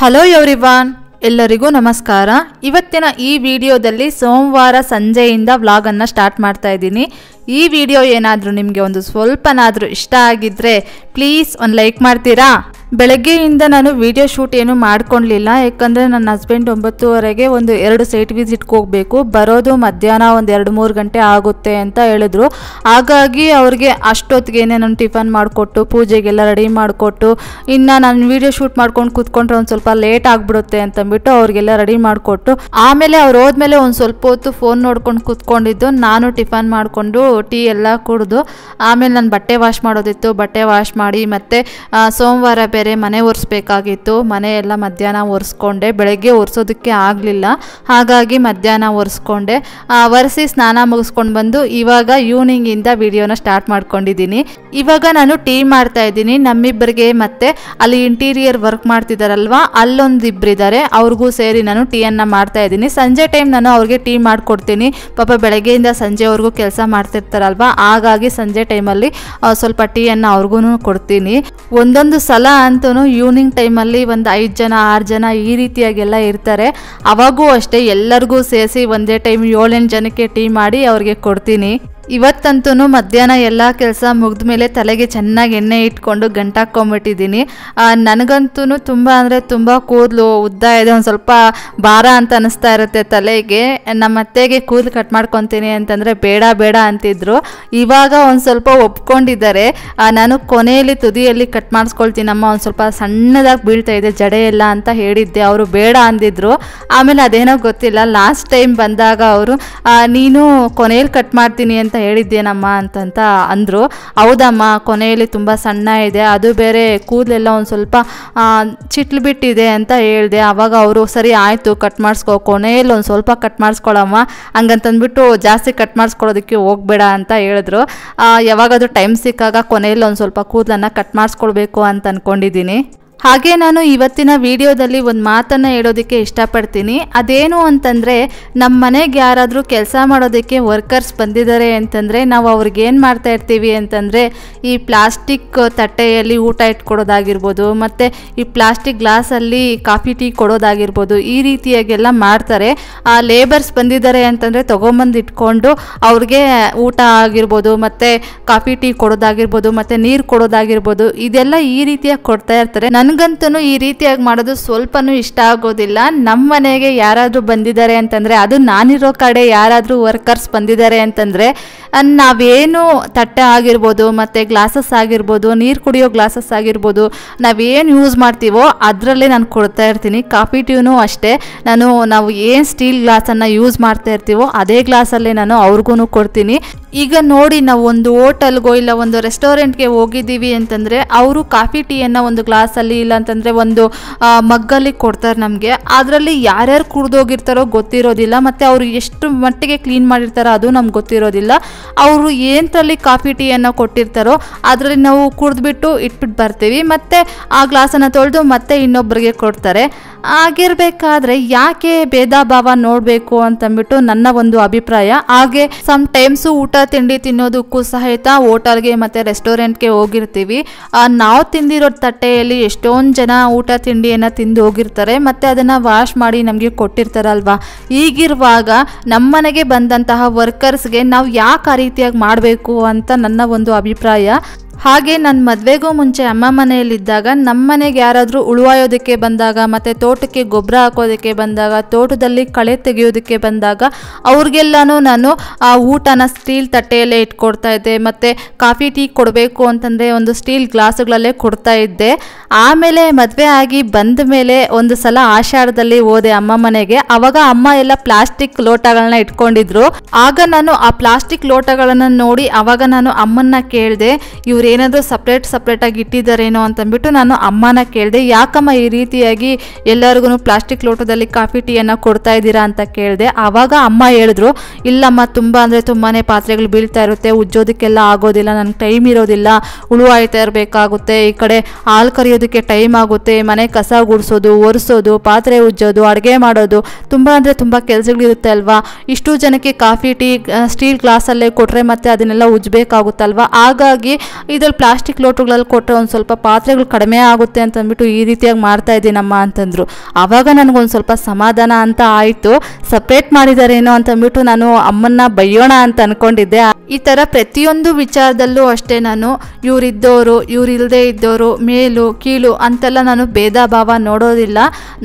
Hello everyone, ಎಲ್ಲರಿಗೂ ನಮಸ್ಕಾರ. ಇವತ್ತಿನ ಈ ವಿಡಿಯೋದಲ್ಲಿ ಸೋಮವಾರ ಸಂಜೆಯಿಂದ ವ್ಲಾಗ್ ಅನ್ನು ಸ್ಟಾರ್ಟ್ ಮಾಡ್ತಾ ಇದ್ದೀನಿ. ಈ ವಿಡಿಯೋ ಏನಾದರೂ ನಿಮಗೆ ಒಂದು ಸ್ವಲ್ಪನಾದರೂ ಇಷ್ಟ ಆಗಿದ್ರೆ ಪ್ಲೀಸ್ ಒಂದು ಲೈಕ್ ಮಾಡ್ತೀರಾ? ಬೆಳಗ್ಗೆಯಿಂದ ನಾನು ವಿಡಿಯೋ ಶೂಟ್ ಏನು ಮಾಡ್ಕೊಳ್ಳಲಿಲ್ಲ, ಯಾಕಂದರೆ ನನ್ನ ಹಸ್ಬೆಂಡ್ 9:30ಗೆ ಒಂದು 2 ಸೈಟ್ ವಿಸಿಟ್ಗೆ ಹೋಗಬೇಕು, ಬರೋದು ಮಧ್ಯಾಹ್ನ ಒಂದು 2-3 ಗಂಟೆ ಆಗುತ್ತೆ ಅಂತ ಹೇಳಿದ್ರು. ಹಾಗಾಗಿ ಅವ್ರಿಗೆ ಅಷ್ಟೊತ್ತಿಗೆ ನಾನು ಟಿಫನ್ ಮಾಡಿಕೊಟ್ಟು ಪೂಜೆಗೆಲ್ಲ ರೆಡಿ ಮಾಡಿಕೊಟ್ಟು, ಇನ್ನು ನಾನು ವಿಡಿಯೋ ಶೂಟ್ ಮಾಡ್ಕೊಂಡು ಕೂತ್ಕೊಂಡ್ರೆ ಒಂದು ಸ್ವಲ್ಪ ಲೇಟ್ ಆಗಿಬಿಡುತ್ತೆ ಅಂತಂದ್ಬಿಟ್ಟು ಅವ್ರಿಗೆಲ್ಲ ರೆಡಿ ಮಾಡಿಕೊಟ್ಟು, ಆಮೇಲೆ ಅವ್ರು ಹೋದ್ಮೇಲೆ ಒಂದು ಸ್ವಲ್ಪ ಹೊತ್ತು ಫೋನ್ ನೋಡ್ಕೊಂಡು ಕೂತ್ಕೊಂಡಿದ್ದು. ನಾನು ಟಿಫನ್ ಮಾಡಿಕೊಂಡು ಟೀ ಎಲ್ಲ ಕುಡಿದು ಆಮೇಲೆ ನಾನು ಬಟ್ಟೆ ವಾಶ್ ಮಾಡೋದಿತ್ತು, ಬಟ್ಟೆ ವಾಶ್ ಮಾಡಿ ಮತ್ತೆ ಸೋಮವಾರ ಬೇರೆ ಮನೆ ಒರೆಸ್ಬೇಕಾಗಿತ್ತು. ಮನೆ ಎಲ್ಲ ಮಧ್ಯಾಹ್ನ ಒರೆಸ್ಕೊಂಡೆ, ಬೆಳಗ್ಗೆ ಒರೆಸೋದಕ್ಕೆ ಆಗಲಿಲ್ಲ, ಹಾಗಾಗಿ ಮಧ್ಯಾಹ್ನ ಒರೆಸ್ಕೊಂಡೆ. ಒರೆಸಿ ಸ್ನಾನ ಮುಗಿಸ್ಕೊಂಡು ಬಂದು ಇವಾಗ ಈವ್ನಿಂಗಿಂದ ವಿಡಿಯೋನ ಸ್ಟಾರ್ಟ್ ಮಾಡ್ಕೊಂಡಿದ್ದೀನಿ. ಇವಾಗ ನಾನು ಟೀ ಮಾಡ್ತಾ ಇದ್ದೀನಿ ನಮ್ಮಿಬ್ಬರಿಗೆ, ಮತ್ತೆ ಅಲ್ಲಿ ಇಂಟೀರಿಯರ್ ವರ್ಕ್ ಮಾಡ್ತಿದ್ದಾರಲ್ವಾ ಅಲ್ಲೊಂದು ಇಬ್ಬರಿದ್ದಾರೆ, ಅವ್ರಿಗೂ ಸೇರಿ ನಾನು ಟೀಯನ್ನು ಮಾಡ್ತಾ ಇದ್ದೀನಿ. ಸಂಜೆ ಟೈಮ್ ನಾನು ಅವ್ರಿಗೆ ಟೀ ಮಾಡಿಕೊಡ್ತೀನಿ. ಪಾಪ ಬೆಳಗ್ಗೆಯಿಂದ ಸಂಜೆವರೆಗೂ ಕೆಲಸ ಮಾಡ್ತಿರ್ತಾರಲ್ವಾ, ಹಾಗಾಗಿ ಸಂಜೆ ಟೈಮಲ್ಲಿ ಸ್ವಲ್ಪ ಟೀಯನ್ನು ಅವ್ರಿಗೂ ಕೊಡ್ತೀನಿ. ಒಂದೊಂದು ಸಲ ಅಂತೂ ಈವ್ನಿಂಗ್ ಟೈಮಲ್ಲಿ ಒಂದು 5 ಜನ 6 ಜನ ಈ ರೀತಿಯಾಗೆಲ್ಲ ಇರ್ತಾರೆ. ಅವಾಗೂ ಅಷ್ಟೇ ಎಲ್ಲರಿಗೂ ಸೇರಿಸಿ ಒಂದೇ ಟೈಮ್ 7-8 ಜನಕ್ಕೆ ಟೀ ಮಾಡಿ ಅವ್ರಿಗೆ ಕೊಡ್ತೀನಿ. ಇವತ್ತಂತೂ ಮಧ್ಯಾಹ್ನ ಎಲ್ಲ ಕೆಲಸ ಮುಗಿದ ಮೇಲೆ ತಲೆಗೆ ಚೆನ್ನಾಗಿ ಎಣ್ಣೆ ಇಟ್ಕೊಂಡು ಗಂಟಾಕೊಂಬಿಟ್ಟಿದ್ದೀನಿ. ನನಗಂತೂ ತುಂಬ ಅಂದರೆ ತುಂಬ ಕೂದಲು ಉದ್ದ ಇದೆ, ಒಂದು ಸ್ವಲ್ಪ ಭಾರ ಅಂತ ಅನ್ನಿಸ್ತಾ ಇರುತ್ತೆ ತಲೆಗೆ. ನಮ್ಮ ಅತ್ತೆಗೆ ಕೂದಲು ಕಟ್ ಮಾಡ್ಕೊತೀನಿ ಅಂತಂದರೆ ಬೇಡ ಬೇಡ ಅಂತಿದ್ರು. ಇವಾಗ ಒಂದು ಸ್ವಲ್ಪ ಒಪ್ಕೊಂಡಿದ್ದಾರೆ. ನಾನು ಕೊನೆಯಲ್ಲಿ ತುದಿಯಲ್ಲಿ ಕಟ್ ಮಾಡಿಸ್ಕೊಳ್ತೀನಮ್ಮ, ಒಂದು ಸ್ವಲ್ಪ ಸಣ್ಣದಾಗಿ ಬೀಳ್ತಾ ಇದೆ ಜಡೆ ಎಲ್ಲ ಅಂತ ಹೇಳಿದ್ದೆ. ಅವರು ಬೇಡ ಅಂದಿದ್ರು. ಆಮೇಲೆ ಅದೇನೋ ಗೊತ್ತಿಲ್ಲ, ಲಾಸ್ಟ್ ಟೈಮ್ ಬಂದಾಗ ಅವರು ನೀನು ಕೊನೆಯಲ್ಲಿ ಕಟ್ ಮಾಡ್ತೀನಿ ಅಂತ ಹೇಳಿದ್ದೇನಮ್ಮ ಅಂತಂತ ಅಂದರು. ಹೌದಮ್ಮ, ಕೊನೆಯಲ್ಲಿ ತುಂಬ ಸಣ್ಣ ಇದೆ, ಅದು ಬೇರೆ ಕೂದಲೆಲ್ಲ ಒಂದು ಸ್ವಲ್ಪ ಚಿಟ್ಲು ಬಿಟ್ಟಿದೆ ಅಂತ ಹೇಳಿದೆ. ಆವಾಗ ಅವರು ಸರಿ ಆಯಿತು ಕಟ್ ಮಾಡಿಸ್ಕೊ, ಕೊನೆಯಲ್ಲಿ ಒಂದು ಸ್ವಲ್ಪ ಕಟ್ ಮಾಡಿಸ್ಕೊಳಮ್ಮ, ಹಂಗಂತಂದ್ಬಿಟ್ಟು ಜಾಸ್ತಿ ಕಟ್ ಮಾಡಿಸ್ಕೊಳ್ಳೋದಕ್ಕೆ ಹೋಗಬೇಡ ಅಂತ ಹೇಳಿದ್ರು. ಯಾವಾಗಾದರೂ ಟೈಮ್ ಸಿಕ್ಕಾಗ ಕೊನೆಯಲ್ಲಿ ಒಂದು ಸ್ವಲ್ಪ ಕೂದಲನ್ನು ಕಟ್ ಮಾಡಿಸ್ಕೊಳ್ಬೇಕು ಅಂತ ಅಂದ್ಕೊಂಡಿದ್ದೀನಿ. ಹಾಗೆ ನಾನು ಇವತ್ತಿನ ವಿಡಿಯೋದಲ್ಲಿ ಒಂದು ಮಾತನ್ನು ಹೇಳೋದಕ್ಕೆ ಇಷ್ಟಪಡ್ತೀನಿ. ಅದೇನು ಅಂತಂದರೆ, ನಮ್ಮ ಮನೆಗೆ ಯಾರಾದರೂ ಕೆಲಸ ಮಾಡೋದಕ್ಕೆ ವರ್ಕರ್ಸ್ ಬಂದಿದ್ದಾರೆ ಅಂತಂದರೆ ನಾವು ಅವ್ರಿಗೇನು ಮಾಡ್ತಾ ಇರ್ತೀವಿ ಅಂತಂದರೆ, ಈ ಪ್ಲಾಸ್ಟಿಕ್ ತಟ್ಟೆಯಲ್ಲಿ ಊಟ ಇಟ್ಕೊಡೋದಾಗಿರ್ಬೋದು, ಮತ್ತು ಈ ಪ್ಲಾಸ್ಟಿಕ್ ಗ್ಲಾಸಲ್ಲಿ ಕಾಫಿ ಟೀ ಕೊಡೋದಾಗಿರ್ಬೋದು, ಈ ರೀತಿಯಾಗೆಲ್ಲ ಮಾಡ್ತಾರೆ. ಲೇಬರ್ಸ್ ಬಂದಿದ್ದಾರೆ ಅಂತಂದರೆ ತೊಗೊಂಬಂದು ಇಟ್ಕೊಂಡು ಅವ್ರಿಗೆ ಊಟ ಆಗಿರ್ಬೋದು, ಮತ್ತು ಕಾಫಿ ಟೀ ಕೊಡೋದಾಗಿರ್ಬೋದು, ಮತ್ತು ನೀರು ಕೊಡೋದಾಗಿರ್ಬೋದು, ಇದೆಲ್ಲ ಈ ರೀತಿಯಾಗಿ ಕೊಡ್ತಾ ಇರ್ತಾರೆ. ನನಗಂತೂ ಈ ರೀತಿಯಾಗಿ ಮಾಡೋದು ಸ್ವಲ್ಪನೂ ಇಷ್ಟ ಆಗೋದಿಲ್ಲ. ನಮ್ಮ ಮನೆಗೆ ಯಾರಾದರೂ ಬಂದಿದ್ದಾರೆ ಅಂತಂದರೆ, ಅದು ನಾನಿರೋ ಕಡೆ ಯಾರಾದರೂ ವರ್ಕರ್ಸ್ ಬಂದಿದ್ದಾರೆ ಅಂತಂದರೆ, ನಾವೇನು ತಟ್ಟೆ ಆಗಿರ್ಬೋದು, ಮತ್ತು ಗ್ಲಾಸಸ್ ಆಗಿರ್ಬೋದು, ನೀರು ಕುಡಿಯೋ ಗ್ಲಾಸಸ್ ಆಗಿರ್ಬೋದು, ನಾವೇನು ಯೂಸ್ ಮಾಡ್ತೀವೋ ಅದರಲ್ಲೇ ನಾನು ಕೊಡ್ತಾ ಇರ್ತೀನಿ. ಕಾಫಿ ಟೀನೂ ಅಷ್ಟೇ, ನಾವು ಏನು ಸ್ಟೀಲ್ ಗ್ಲಾಸನ್ನು ಯೂಸ್ ಮಾಡ್ತಾ ಇರ್ತೀವೋ ಅದೇ ಗ್ಲಾಸಲ್ಲೇ ನಾನು ಅವ್ರಿಗೂ ಕೊಡ್ತೀನಿ. ಈಗ ನೋಡಿ, ನಾವು ಒಂದು ಹೋಟೆಲ್ಗೋ ಇಲ್ಲ ಒಂದು ರೆಸ್ಟೋರೆಂಟ್ಗೆ ಹೋಗಿದ್ದೀವಿ ಅಂತಂದರೆ ಅವರು ಕಾಫಿ ಟೀಯನ್ನು ಒಂದು ಗ್ಲಾಸಲ್ಲಿ ಇಲ್ಲ ಅಂತಂದರೆ ಒಂದು ಮಗ್ಗಲ್ಲಿ ಕೊಡ್ತಾರೆ ನಮಗೆ. ಅದರಲ್ಲಿ ಯಾರ್ಯಾರು ಕುಡ್ದೋಗಿರ್ತಾರೋ ಗೊತ್ತಿರೋದಿಲ್ಲ, ಮತ್ತು ಅವರು ಎಷ್ಟು ಮಟ್ಟಿಗೆ ಕ್ಲೀನ್ ಮಾಡಿರ್ತಾರೋ ಅದು ನಮ್ಗೆ ಗೊತ್ತಿರೋದಿಲ್ಲ. ಅವರು ಏನರಲ್ಲಿ ಕಾಫಿ ಟೀಯನ್ನು ಕೊಟ್ಟಿರ್ತಾರೋ ಅದರಲ್ಲಿ ನಾವು ಕುಡಿದ್ಬಿಟ್ಟು ಇಟ್ಬಿಟ್ಟು ಬರ್ತೀವಿ, ಮತ್ತು ಆ ಗ್ಲಾಸನ್ನು ತೊಳೆದು ಮತ್ತೆ ಇನ್ನೊಬ್ಬರಿಗೆ ಕೊಡ್ತಾರೆ. ಆಗಿರಬೇಕಾದ್ರೆ ಯಾಕೆ ಭೇದ ಭಾವ ನೋಡಬೇಕು ಅಂತಂದ್ಬಿಟ್ಟು ನನ್ನ ಒಂದು ಅಭಿಪ್ರಾಯ. ಹಾಗೆ ಸಮ್ ಟೈಮ್ಸು ಊಟ ತಿಂಡಿ ತಿನ್ನೋದಕ್ಕೂ ಸಹಿತ ಹೋಟೆಲ್ಗೆ ಮತ್ತು ರೆಸ್ಟೋರೆಂಟ್ಗೆ ಹೋಗಿರ್ತೀವಿ. ನಾವು ತಿಂದಿರೋ ತಟ್ಟೆಯಲ್ಲಿ ಎಷ್ಟೊಂದು ಜನ ಊಟ ತಿಂಡಿಯನ್ನು ತಿಂದು ಹೋಗಿರ್ತಾರೆ, ಮತ್ತು ಅದನ್ನು ವಾಶ್ ಮಾಡಿ ನಮಗೆ ಕೊಟ್ಟಿರ್ತಾರಲ್ವ. ಈಗಿರುವಾಗ ನಮ್ಮನೆಗೆ ಬಂದಂತಹ ವರ್ಕರ್ಸ್ಗೆ ನಾವು ಯಾಕೆ ಆ ರೀತಿಯಾಗಿ ಮಾಡಬೇಕು ಅಂತ ನನ್ನ ಒಂದು ಅಭಿಪ್ರಾಯ. ಹಾಗೆ ನನ್ನ ಮದುವೆಗೂ ಮುಂಚೆ ಅಮ್ಮ ಮನೆಯಲ್ಲಿದ್ದಾಗ ನಮ್ಮ ಮನೆಗೆ ಯಾರಾದರೂ ಉಳುವಾಯೋದಕ್ಕೆ ಬಂದಾಗ, ಮತ್ತು ತೋಟಕ್ಕೆ ಗೊಬ್ಬರ ಹಾಕೋದಕ್ಕೆ ಬಂದಾಗ, ತೋಟದಲ್ಲಿ ಕಳೆ ತೆಗೆಯೋದಕ್ಕೆ ಬಂದಾಗ ಅವ್ರಿಗೆಲ್ಲನೂ ನಾನು ಆ ಊಟನ ಸ್ಟೀಲ್ ತಟ್ಟೆಯಲ್ಲೇ ಇಟ್ಕೊಡ್ತಾ ಇದ್ದೆ, ಮತ್ತು ಕಾಫಿ ಟೀ ಕೊಡಬೇಕು ಅಂತಂದರೆ ಒಂದು ಸ್ಟೀಲ್ ಗ್ಲಾಸುಗಳಲ್ಲೇ ಕೊಡ್ತಾ ಇದ್ದೆ. ಆಮೇಲೆ ಮದುವೆ ಆಗಿ ಬಂದ ಮೇಲೆ ಒಂದು ಸಲ ಆಷಾಢದಲ್ಲಿ ಹೋದೆ ಅಮ್ಮ ಮನೆಗೆ. ಆವಾಗ ಅಮ್ಮ ಎಲ್ಲ ಪ್ಲಾಸ್ಟಿಕ್ ಲೋಟಗಳನ್ನ ಇಟ್ಕೊಂಡಿದ್ರು. ಆಗ ನಾನು ಆ ಪ್ಲಾಸ್ಟಿಕ್ ಲೋಟಗಳನ್ನು ನೋಡಿ ಆವಾಗ ನಾನು ಅಮ್ಮನ್ನ ಕೇಳಿದೆ, ಇವ್ರು ಏನಾದರೂ ಸಪ್ರೇಟಾಗಿ ಇಟ್ಟಿದ್ದಾರೇನೋ ಅಂತಂದ್ಬಿಟ್ಟು ನಾನು ಅಮ್ಮನ ಕೇಳಿದೆ, ಯಾಕಮ್ಮ ಈ ರೀತಿಯಾಗಿ ಎಲ್ಲರಿಗೂ ಪ್ಲಾಸ್ಟಿಕ್ ಲೋಟದಲ್ಲಿ ಕಾಫಿ ಟೀಯನ್ನು ಕೊಡ್ತಾ ಇದ್ದೀರಾ ಅಂತ ಕೇಳಿದೆ. ಆವಾಗ ಅಮ್ಮ ಹೇಳಿದ್ರು, ಇಲ್ಲಮ್ಮ ತುಂಬ ಅಂದರೆ ತುಂಬಾ ಪಾತ್ರೆಗಳು ಬೀಳ್ತಾ ಇರುತ್ತೆ, ಉಜ್ಜೋದಕ್ಕೆಲ್ಲ ಆಗೋದಿಲ್ಲ, ನನಗೆ ಟೈಮ್ ಇರೋದಿಲ್ಲ, ಉಳುವಾಯ್ತಾ ಇರಬೇಕಾಗುತ್ತೆ, ಈ ಕಡೆ ಹಾಲು ಕರಿಯೋದಕ್ಕೆ ಟೈಮ್ ಆಗುತ್ತೆ, ಮನೆ ಕಸ ಗುಡಿಸೋದು, ಒರೆಸೋದು, ಪಾತ್ರೆ ಉಜ್ಜೋದು, ಅಡುಗೆ ಮಾಡೋದು, ತುಂಬ ಅಂದರೆ ತುಂಬ ಕೆಲಸಗಳಿರುತ್ತೆ ಅಲ್ವಾ. ಇಷ್ಟು ಜನಕ್ಕೆ ಕಾಫಿ ಟೀ ಸ್ಟೀಲ್ ಗ್ಲಾಸಲ್ಲೇ ಕೊಟ್ಟರೆ ಮತ್ತೆ ಅದನ್ನೆಲ್ಲ ಉಜ್ಜಬೇಕಾಗುತ್ತಲ್ವ. ಹಾಗಾಗಿ ಚೀಲದಲ್ಲಿ ಪ್ಲಾಸ್ಟಿಕ್ ಲೋಟಗಳಲ್ಲಿ ಕೊಟ್ಟರೆ ಒಂದು ಸ್ವಲ್ಪ ಪಾತ್ರೆಗಳು ಕಡಿಮೆ ಆಗುತ್ತೆ ಅಂತಂದ್ಬಿಟ್ಟು ಈ ರೀತಿಯಾಗಿ ಮಾಡ್ತಾ ಇದ್ದೀನಮ್ಮ ಅಂತಂದರು. ಆವಾಗ ನನಗೊಂದು ಸ್ವಲ್ಪ ಸಮಾಧಾನ ಅಂತ ಆಯಿತು. ಸಪ್ರೇಟ್ ಮಾಡಿದಾರೇನೋ ಅಂತಂದ್ಬಿಟ್ಟು ನಾನು ಅಮ್ಮನ್ನ ಬೈಯೋಣ ಅಂತ ಅಂದ್ಕೊಂಡಿದ್ದೆ. ಈ ಥರ ಪ್ರತಿಯೊಂದು ವಿಚಾರದಲ್ಲೂ ಅಷ್ಟೇ ನಾನು ಇವರಿದ್ದವರು ಇವರಿಲ್ಲದೆ ಇದ್ದವರು ಮೇಲು ಕೀಳು ಅಂತೆಲ್ಲ ನಾನು ಭೇದ ಭಾವ ನೋಡೋದಿಲ್ಲ.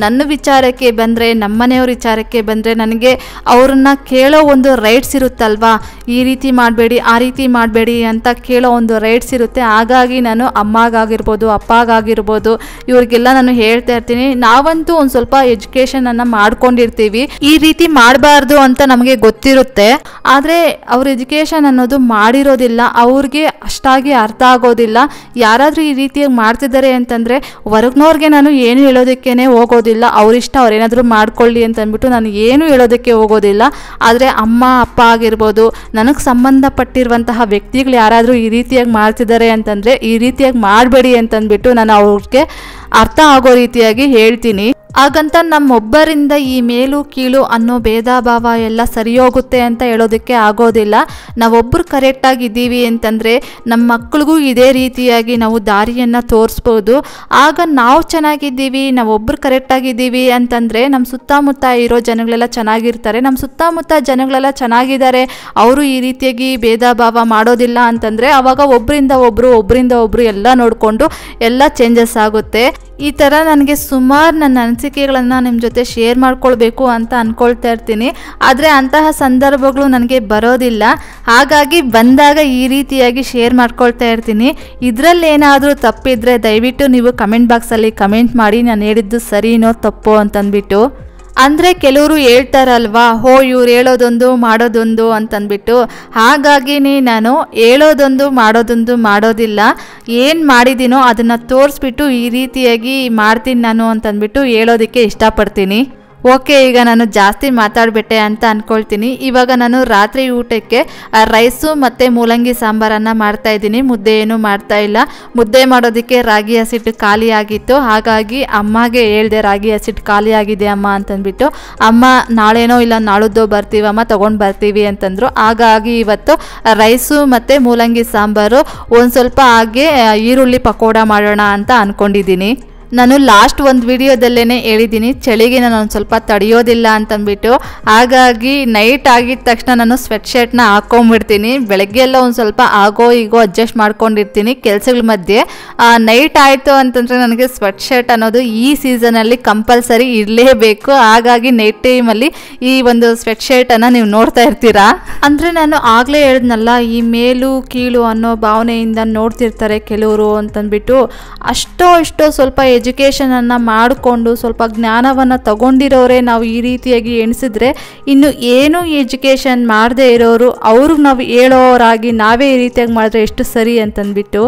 ನನ್ನ ವಿಚಾರಕ್ಕೆ ಬಂದರೆ ನಮ್ಮನೆಯವ್ರ ವಿಚಾರಕ್ಕೆ ಬಂದರೆ ನನಗೆ ಅವ್ರನ್ನ ಕೇಳೋ ಒಂದು ರೈಟ್ಸ್ ಇರುತ್ತಲ್ವಾ, ಈ ರೀತಿ ಮಾಡಬೇಡಿ ಆ ರೀತಿ ಮಾಡಬೇಡಿ ಅಂತ ಕೇಳೋ ಒಂದು ರೈಟ್ಸ್ ಇರುತ್ತೆ. ಹಾಗಾಗಿ ನಾನು ಅಮ್ಮಗಾಗಿರ್ಬೋದು ಅಪ್ಪಗಾಗಿರ್ಬೋದು ಇವ್ರಿಗೆಲ್ಲ ನಾನು ಹೇಳ್ತಾ ಇರ್ತೀನಿ. ನಾವಂತೂ ಒಂದು ಸ್ವಲ್ಪ ಎಜುಕೇಷನನ್ನು ಮಾಡ್ಕೊಂಡಿರ್ತೀವಿ, ಈ ರೀತಿ ಮಾಡಬಾರ್ದು ಅಂತ ನಮಗೆ ಗೊತ್ತಿರುತ್ತೆ. ಆದರೆ ಅವ್ರ ಎಜುಕೇಷನ್ ಅನ್ನೋದು ಮಾಡಿರೋದಿಲ್ಲ, ಅವ್ರಿಗೆ ಅಷ್ಟಾಗಿ ಅರ್ಥ ಆಗೋದಿಲ್ಲ. ಯಾರಾದರೂ ಈ ರೀತಿಯಾಗಿ ಮಾಡ್ತಿದ್ದಾರೆ ಅಂತಂದರೆ ಹೊರಗ್ನವ್ರಿಗೆ ನಾನು ಏನು ಹೇಳೋದಕ್ಕೇ ಹೋಗೋದಿಲ್ಲ. ಅವರಿಷ್ಟ ಅವ್ರೇನಾದರೂ ಮಾಡ್ಕೊಳ್ಳಿ ಅಂತ ಅಂದ್ಬಿಟ್ಟು ನಾನು ಏನು ಹೇಳೋದಕ್ಕೆ ಹೋಗೋದಿಲ್ಲ. ಆದರೆ ಅಮ್ಮ ಅಪ್ಪ ಆಗಿರ್ಬೋದು ನನಗೆ ಸಂಬಂಧಪಟ್ಟಿರುವಂತಹ ವ್ಯಕ್ತಿಗಳು ಯಾರಾದರೂ ಈ ರೀತಿಯಾಗಿ ಮಾಡ್ತಿದ್ದಾರೆ ಅಂತಂದರೆ ಈ ರೀತಿಯಾಗಿ ಮಾಡಬೇಡಿ ಅಂತಂದ್ಬಿಟ್ಟು ನಾನು ಅವ್ರಿಗೆ ಅರ್ಥ ಆಗೋ ರೀತಿಯಾಗಿ ಹೇಳ್ತೀನಿ. ಹಾಗಂತ ನಮ್ಮೊಬ್ಬರಿಂದ ಈ ಮೇಲು ಕೀಳು ಅನ್ನೋ ಭೇದ ಭಾವ ಎಲ್ಲ ಸರಿ ಹೋಗುತ್ತೆ ಅಂತ ಹೇಳೋದಕ್ಕೆ ಆಗೋದಿಲ್ಲ. ನಾವೊಬ್ಬರು ಕರೆಕ್ಟಾಗಿದ್ದೀವಿ ಅಂತಂದರೆ ನಮ್ಮ ಮಕ್ಕಳಿಗೂ ಇದೇ ರೀತಿಯಾಗಿ ನಾವು ದಾರಿಯನ್ನು ತೋರಿಸ್ಬೋದು. ಆಗ ನಾವು ಚೆನ್ನಾಗಿದ್ದೀವಿ, ನಾವೊಬ್ಬರು ಕರೆಕ್ಟಾಗಿದ್ದೀವಿ ಅಂತಂದರೆ ನಮ್ಮ ಸುತ್ತಮುತ್ತ ಇರೋ ಜನಗಳೆಲ್ಲ ಚೆನ್ನಾಗಿರ್ತಾರೆ. ನಮ್ಮ ಸುತ್ತಮುತ್ತ ಜನಗಳೆಲ್ಲ ಚೆನ್ನಾಗಿದ್ದಾರೆ, ಅವರು ಈ ರೀತಿಯಾಗಿ ಭೇದ ಭಾವ ಮಾಡೋದಿಲ್ಲ ಅಂತಂದರೆ ಆವಾಗ ಒಬ್ಬರಿಂದ ಒಬ್ಬರು ಎಲ್ಲ ನೋಡಿಕೊಂಡು ಎಲ್ಲ ಚೇಂಜಸ್ ಆಗುತ್ತೆ. ಈ ಥರ ನನಗೆ ಸುಮಾರು ನನ್ನ ಅನಿಸಿಕೆಗಳನ್ನು ನಿಮ್ಮ ಜೊತೆ ಶೇರ್ ಮಾಡ್ಕೊಳ್ಬೇಕು ಅಂತ ಅಂದ್ಕೊಳ್ತಾ ಇರ್ತೀನಿ. ಆದರೆ ಅಂತಹ ಸಂದರ್ಭಗಳು ನನಗೆ ಬರೋದಿಲ್ಲ. ಹಾಗಾಗಿ ಬಂದಾಗ ಈ ರೀತಿಯಾಗಿ ಶೇರ್ ಮಾಡ್ಕೊಳ್ತಾ ಇರ್ತೀನಿ. ಇದರಲ್ಲೇನಾದರೂ ತಪ್ಪಿದ್ರೆ ದಯವಿಟ್ಟು ನೀವು ಕಮೆಂಟ್ ಬಾಕ್ಸಲ್ಲಿ ಕಮೆಂಟ್ ಮಾಡಿ ನಾನು ಹೇಳಿದ್ದು ಸರಿನೋ ತಪ್ಪೋ ಅಂತಂದ್ಬಿಟ್ಟು. ಅಂದರೆ ಕೆಲವರು ಹೇಳ್ತಾರಲ್ವಾ, ಇವ್ರು ಹೇಳೋದೊಂದು ಮಾಡೋದೊಂದು ಅಂತಂದ್ಬಿಟ್ಟು. ಹಾಗಾಗಿನೇ ನಾನು ಹೇಳೋದೊಂದು ಮಾಡೋದಿಲ್ಲ. ಏನು ಮಾಡಿದ್ದೀನೋ ಅದನ್ನು ತೋರಿಸ್ಬಿಟ್ಟು ಈ ರೀತಿಯಾಗಿ ಮಾಡ್ತೀನಿ ನಾನು ಅಂತಂದ್ಬಿಟ್ಟು ಹೇಳೋದಕ್ಕೆ ಇಷ್ಟಪಡ್ತೀನಿ. ಓಕೆ, ಈಗ ನಾನು ಜಾಸ್ತಿ ಮಾತಾಡ್ಬಿಟ್ಟೆ ಅಂತ ಅಂದ್ಕೊಳ್ತೀನಿ. ಇವಾಗ ನಾನು ರಾತ್ರಿ ಊಟಕ್ಕೆ ರೈಸು ಮತ್ತು ಮೂಲಂಗಿ ಸಾಂಬಾರನ್ನು ಮಾಡ್ತಾಯಿದ್ದೀನಿ. ಮುದ್ದೆ ಏನೂ ಮಾಡ್ತಾಯಿಲ್ಲ. ಮುದ್ದೆ ಮಾಡೋದಕ್ಕೆ ರಾಗಿ ಹಸಿಟ್ಟು ಖಾಲಿ ಆಗಿತ್ತು. ಹಾಗಾಗಿ ಅಮ್ಮಗೆ ಹೇಳಿದೆ ರಾಗಿ ಹಸಿಟ್ಟು ಖಾಲಿ ಆಗಿದೆ ಅಮ್ಮ ಅಂತಂದ್ಬಿಟ್ಟು. ಅಮ್ಮ ನಾಳೆನೋ ಇಲ್ಲ ನಾಳಿದ್ದೋ ಬರ್ತೀವಮ್ಮ ತೊಗೊಂಡು ಬರ್ತೀವಿ ಅಂತಂದರು. ಹಾಗಾಗಿ ಇವತ್ತು ರೈಸು ಮತ್ತು ಮೂಲಂಗಿ ಸಾಂಬಾರು ಒಂದು ಸ್ವಲ್ಪ ಹಾಗೆ ಈರುಳ್ಳಿ ಪಕೋಡ ಮಾಡೋಣ ಅಂತ ಅಂದ್ಕೊಂಡಿದ್ದೀನಿ. ನಾನು ಲಾಸ್ಟ್ ಒಂದು ವಿಡಿಯೋದಲ್ಲೇ ಹೇಳಿದ್ದೀನಿ ಚಳಿಗೆ ನಾನು ಒಂದು ಸ್ವಲ್ಪ ತಡೆಯೋದಿಲ್ಲ ಅಂತಂದ್ಬಿಟ್ಟು. ಹಾಗಾಗಿ ನೈಟ್ ಆಗಿದ ತಕ್ಷಣ ನಾನು ಸ್ವೆಟ್ ಶರ್ಟ್ನ ಹಾಕ್ಕೊಂಬಿಡ್ತೀನಿ. ಬೆಳಗ್ಗೆ ಎಲ್ಲ ಒಂದು ಸ್ವಲ್ಪ ಆಗೋ ಈಗೋ ಅಡ್ಜಸ್ಟ್ ಮಾಡ್ಕೊಂಡಿರ್ತೀನಿ ಕೆಲಸಗಳ ಮಧ್ಯೆ. ನೈಟ್ ಆಯಿತು ಅಂತಂದರೆ ನನಗೆ ಸ್ವೆಟ್ ಶರ್ಟ್ ಅನ್ನೋದು ಈ ಸೀಸನಲ್ಲಿ ಕಂಪಲ್ಸರಿ ಇರಲೇಬೇಕು. ಹಾಗಾಗಿ ನೈಟ್ ಟೈಮಲ್ಲಿ ಈ ಒಂದು ಸ್ವೆಟ್ ಶರ್ಟನ್ನು ನೀವು ನೋಡ್ತಾ ಇರ್ತೀರಾ. ಅಂದರೆ ನಾನು ಆಗಲೇ ಹೇಳಿದ್ನಲ್ಲ, ಈ ಮೇಲು ಕೀಳು ಅನ್ನೋ ಭಾವನೆಯಿಂದ ನೋಡ್ತಿರ್ತಾರೆ ಕೆಲವರು ಅಂತಂದ್ಬಿಟ್ಟು. ಅಷ್ಟೋ ಸ್ವಲ್ಪ ಎಜುಕೇಷನನ್ನು ಮಾಡಿಕೊಂಡು ಸ್ವಲ್ಪ ಜ್ಞಾನವನ್ನು ತಗೊಂಡಿರೋರೆ ನಾವು ಈ ರೀತಿಯಾಗಿ ಎಣಿಸಿದ್ರೆ, ಇನ್ನು ಏನು ಎಜುಕೇಷನ್ ಮಾಡದೇ ಇರೋರು ಅವ್ರಿಗೆ ನಾವು ಹೇಳೋರಾಗಿ ನಾವೇ ಈ ರೀತಿಯಾಗಿ ಮಾಡಿದ್ರೆ ಎಷ್ಟು ಸರಿ ಅಂತಂದ್ಬಿಟ್ಟು.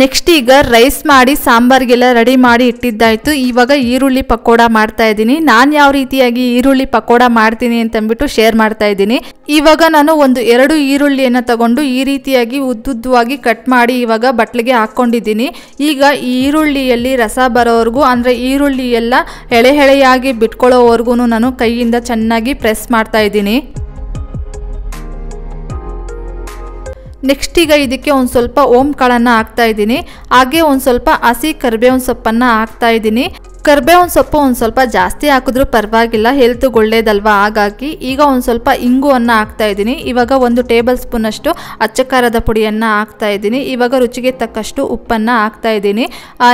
ನೆಕ್ಸ್ಟ್ ಈಗ ರೈಸ್ ಮಾಡಿ ಸಾಂಬಾರಿಗೆಲ್ಲ ರೆಡಿ ಮಾಡಿ ಇಟ್ಟಿದ್ದಾಯಿತು. ಇವಾಗ ಈರುಳ್ಳಿ ಪಕೋಡ ಮಾಡ್ತಾ ಇದ್ದೀನಿ. ನಾನು ಯಾವ ರೀತಿಯಾಗಿ ಈರುಳ್ಳಿ ಪಕೋಡ ಮಾಡ್ತೀನಿ ಅಂತಂದ್ಬಿಟ್ಟು ಶೇರ್ ಮಾಡ್ತಾ ಇದ್ದೀನಿ. ಇವಾಗ ನಾನು 2 ಈರುಳ್ಳಿಯನ್ನು ತಗೊಂಡು ಈ ರೀತಿಯಾಗಿ ಉದ್ದುದ್ದವಾಗಿ ಕಟ್ ಮಾಡಿ ಇವಾಗ ಬಟ್ಲಿಗೆ ಹಾಕ್ಕೊಂಡಿದ್ದೀನಿ. ಈಗ ಈ ಈರುಳ್ಳಿಯಲ್ಲಿ ರಸ ಬರೋವರೆಗೂ, ಅಂದರೆ ಈರುಳ್ಳಿ ಎಲ್ಲ ಎಳೆಯಾಗಿ ಬಿಟ್ಕೊಳ್ಳೋವರೆಗೂ ನಾನು ಕೈಯಿಂದ ಚೆನ್ನಾಗಿ ಪ್ರೆಸ್ ಮಾಡ್ತಾ ಇದ್ದೀನಿ. ನೆಕ್ಸ್ಟ್ ಈಗ ಇದಕ್ಕೆ ಒಂದು ಸ್ವಲ್ಪ ಓಂ ಕಾಳನ್ನು ಹಾಕ್ತಾ ಇದ್ದೀನಿ. ಹಾಗೆ ಒಂದು ಸ್ವಲ್ಪ ಹಸಿ ಕರಿಬೇವಿನ ಸೊಪ್ಪನ್ನು ಹಾಕ್ತಾ ಇದ್ದೀನಿ. ಕರಿಬೇವಿನ ಸೊಪ್ಪು ಒಂದು ಸ್ವಲ್ಪ ಜಾಸ್ತಿ ಹಾಕಿದ್ರೂ ಪರವಾಗಿಲ್ಲ, ಹೆಲ್ತ್ಗೆ ಒಳ್ಳೇದಲ್ವಾ. ಹಾಗಾಗಿ ಈಗ ಒಂದು ಸ್ವಲ್ಪ ಇಂಗುವನ್ನು ಹಾಕ್ತಾ ಇದ್ದೀನಿ. ಇವಾಗ 1 ಟೇಬಲ್ ಸ್ಪೂನ್ ಅಷ್ಟು ಅಚ್ಚ ಖಾರದ ಪುಡಿಯನ್ನು ಹಾಕ್ತಾ ಇದ್ದೀನಿ. ಇವಾಗ ರುಚಿಗೆ ತಕ್ಕಷ್ಟು ಉಪ್ಪನ್ನು ಹಾಕ್ತಾ ಇದ್ದೀನಿ.